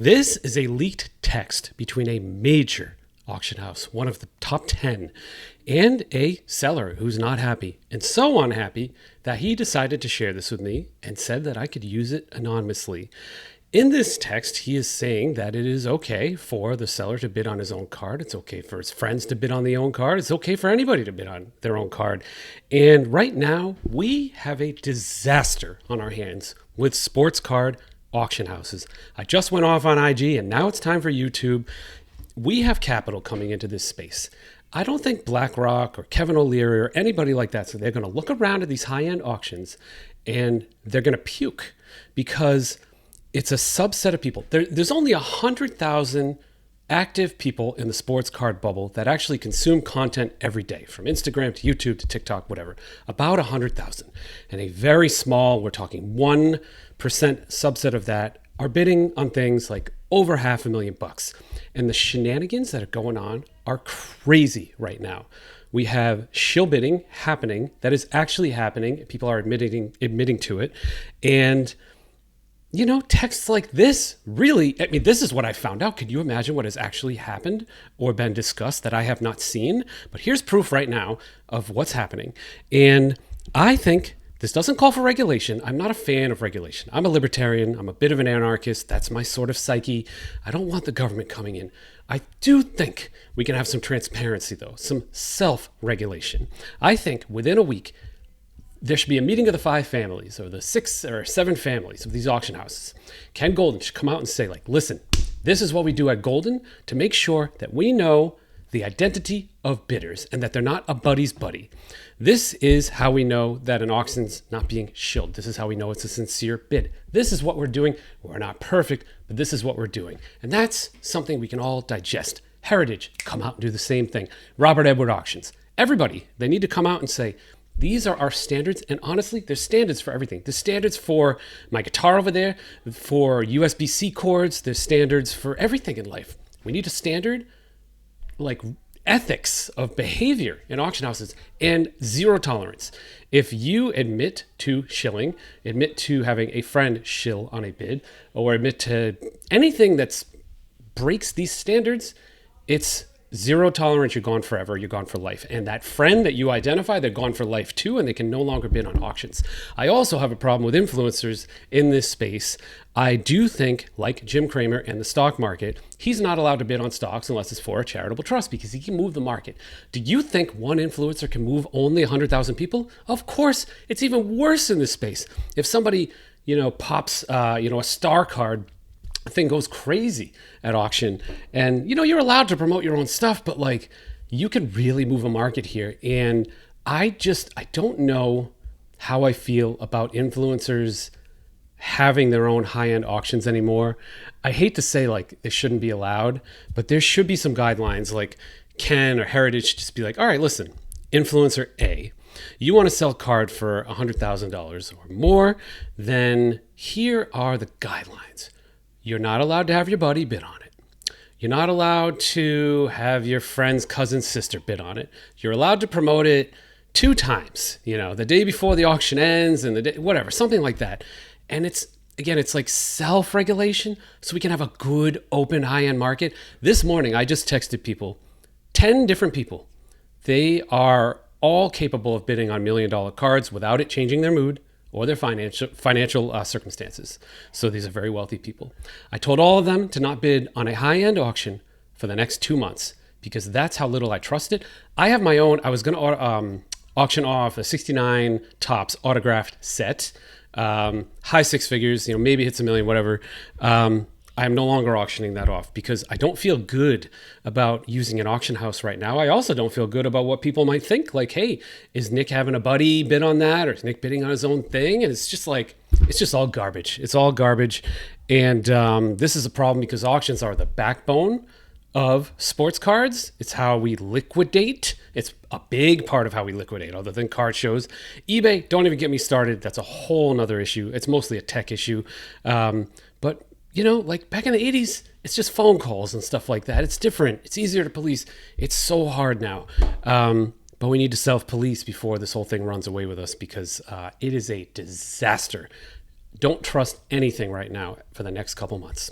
This is a leaked text between a major auction house, one of the top 10, and a seller who's not happy, and so unhappy that he decided to share this with me and said that I could use it anonymously. In this text, he is saying that it is okay for the seller to bid on his own card. It's okay for his friends to bid on their own card. It's okay for anybody to bid on their own card. And right now, we have a disaster on our hands with sports card auction houses. I just went off on IG, and now it's time for YouTube. We have capital coming into this space. I don't think BlackRock or Kevin O'Leary or anybody like that, so they're going to look around at these high-end auctions and they're going to puke because it's a subset of people. There's only 100,000 active people in the sports card bubble that actually consume content every day, from Instagram to YouTube to TikTok, whatever. About 100,000. And a very small, we're talking 1% subset of that are bidding on things like over $500,000. And the shenanigans that are going on are crazy right now. We have shill bidding happening that is actually happening. People are admitting to it. And you know, texts like this really, I mean, this is what I found out. Could you imagine what has actually happened or been discussed that I have not seen? But here's proof right now of what's happening. And I think this doesn't call for regulation. I'm not a fan of regulation. I'm a libertarian. I'm a bit of an anarchist. That's my sort of psyche. I don't want the government coming in. I do think we can have some transparency, though, some self-regulation. I think within a week, there should be a meeting of the 5 families or the 6 or 7 families of these auction houses. Ken Golden should come out and say, like, listen, this is what we do at Golden to make sure that we know the identity of bidders and that they're not a buddy's buddy. This is how we know that an auction's not being shilled. This is how we know it's a sincere bid. This is what we're doing. We're not perfect, but this is what we're doing. And that's something we can all digest. Heritage, come out and do the same thing. Robert Edward Auctions. Everybody, they need to come out and say, these are our standards, and honestly, there's standards for everything. There's standards for my guitar over there, for USB-C cords, there's standards for everything in life. We need a standard, like ethics of behavior in auction houses, and zero tolerance. If you admit to shilling, admit to having a friend shill on a bid, or admit to anything that breaks these standards, it's zero tolerance, you're gone forever, you're gone for life. And that friend that you identify, they're gone for life too, and they can no longer bid on auctions. I also have a problem with influencers in this space. I do think, like Jim Cramer and the stock market, he's not allowed to bid on stocks unless it's for a charitable trust because he can move the market. Do you think one influencer can move only 100,000 people? Of course, it's even worse in this space. If somebody, pops, a star card, thing goes crazy at auction, and you're allowed to promote your own stuff, but like you can really move a market here. And I don't know how I feel about influencers having their own high-end auctions anymore. I hate to say like they shouldn't be allowed, but there should be some guidelines, like Ken or Heritage just be like, all right, listen, influencer A, you want to sell a card for $100,000 or more, then here are the guidelines. You're not allowed to have your buddy bid on it. You're not allowed to have your friend's cousin's sister bid on it. You're allowed to promote it 2 times, the day before the auction ends and the day, whatever, something like that. And it's like self-regulation so we can have a good, open, high-end market. This morning, I just texted people, 10 different people. They are all capable of bidding on $1 million cards without it changing their mood or their financial circumstances. So these are very wealthy people. I told all of them to not bid on a high-end auction for the next 2 months because that's how little I trust it. I have my own. I was going to auction off a 69 Topps autographed set, high 6 figures, maybe hits $1 million, whatever. I am no longer auctioning that off because I don't feel good about using an auction house right now. I also don't feel good about what people might think. Like, hey, is Nick having a buddy bid on that? Or is Nick bidding on his own thing? And it's just all garbage. It's all garbage. And this is a problem because auctions are the backbone of sports cards. It's how we liquidate. It's a big part of how we liquidate, other than card shows. eBay, don't even get me started. That's a whole nother issue. It's mostly a tech issue. But like back in the 80s, it's just phone calls and stuff like that. It's different. It's easier to police. It's so hard now. But we need to self-police before this whole thing runs away with us because it is a disaster. Don't trust anything right now for the next couple months.